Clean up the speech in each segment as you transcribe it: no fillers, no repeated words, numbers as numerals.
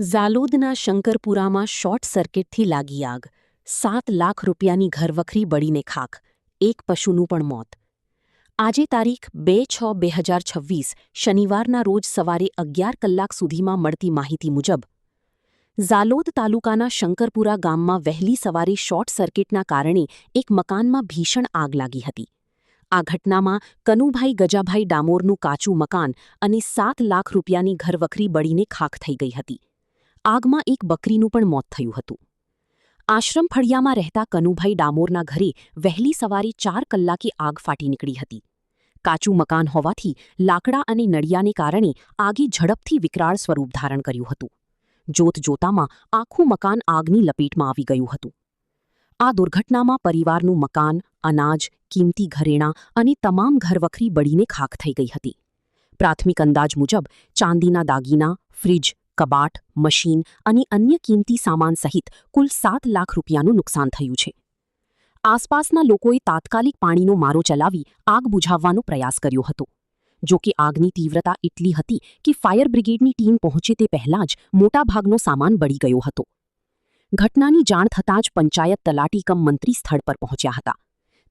ઝાલોદના શંકરપુરામાં short સર્કિટથી લાગી આગ. 7 લાખ રૂપિયાની ઘરવખરી બળીને ખાખ, એક પશુનું પણ મોત. આજે તારીખ 2/6/2026 શનિવારના રોજ સવારે 11 કલાક સુધીમાં મળતી માહિતી મુજબ ઝાલોદ તાલુકાના શંકરપુરા ગામમાં વહેલી સવારે શોર્ટ સર્કિટના કારણે એક મકાનમાં ભીષણ આગ લાગી હતી. આ ઘટનામાં કનુભાઈ ગજાભાઈ ડામોરનું કાચું મકાન અને 7 લાખ રૂપિયાની ઘરવખરી બળીને ખાખ થઈ ગઈ હતી. આગમાં એક બકરીનું પણ મોત થયું હતું. આશ્રમ ફળિયામાં રહેતા કનુભાઈ ડામોરના ઘરે વહેલી સવારે 4 કલાકે આગ ફાટી નીકળી હતી. કાચું મકાન હોવાથી લાકડા અને નળિયાને કારણે આગે ઝડપથી વિકરાળ સ્વરૂપ ધારણ કર્યું હતું. જોતજોતામાં આખું મકાન આગની લપેટમાં આવી ગયું હતું. આ દુર્ઘટનામાં પરિવારનું મકાન, અનાજ, કિંમતી ઘરેણાં અને તમામ ઘરવખરી બળીને ખાખ થઈ ગઈ હતી. પ્રાથમિક અંદાજ મુજબ ચાંદીના દાગીના, ફ્રિજ, કબાટ, મશીન અને અન્ય કિંમતી સામાન સહિત કુલ 7 લાખ રૂપિયાનું નુકસાન થયું છે. આસપાસના લોકોએ તાત્કાલિક પાણીનો મારો ચલાવી આગ બુઝાવવાનો પ્રયાસ કર્યો હતો. જો કે આગની તીવ્રતા એટલી હતી કે ફાયર બ્રિગેડની ટીમ પહોંચે તે પહેલાં જ મોટાભાગનો સામાન બળી ગયો હતો. ઘટનાની જાણ થતાં જ પંચાયત તલાટી કમ મંત્રી સ્થળ પર પહોંચ્યા હતા.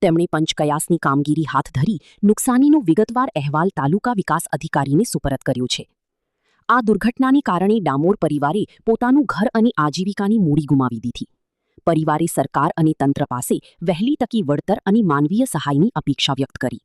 તેમણે પંચકયાસની કામગીરી હાથ ધરી નુકસાનીનો વિગતવાર અહેવાલ તાલુકા વિકાસ અધિકારીને સુપરત કર્યો છે. આ દુર્ઘટનાને કારણે ડામોર પરિવારે પોતાનું ઘર અને આજીવિકાની મૂડી ગુમાવી દીધી. પરિવારે સરકાર અને તંત્ર પાસે વહેલી તકે વળતર અને માનવીય સહાયની અપેક્ષા વ્યક્ત કરી.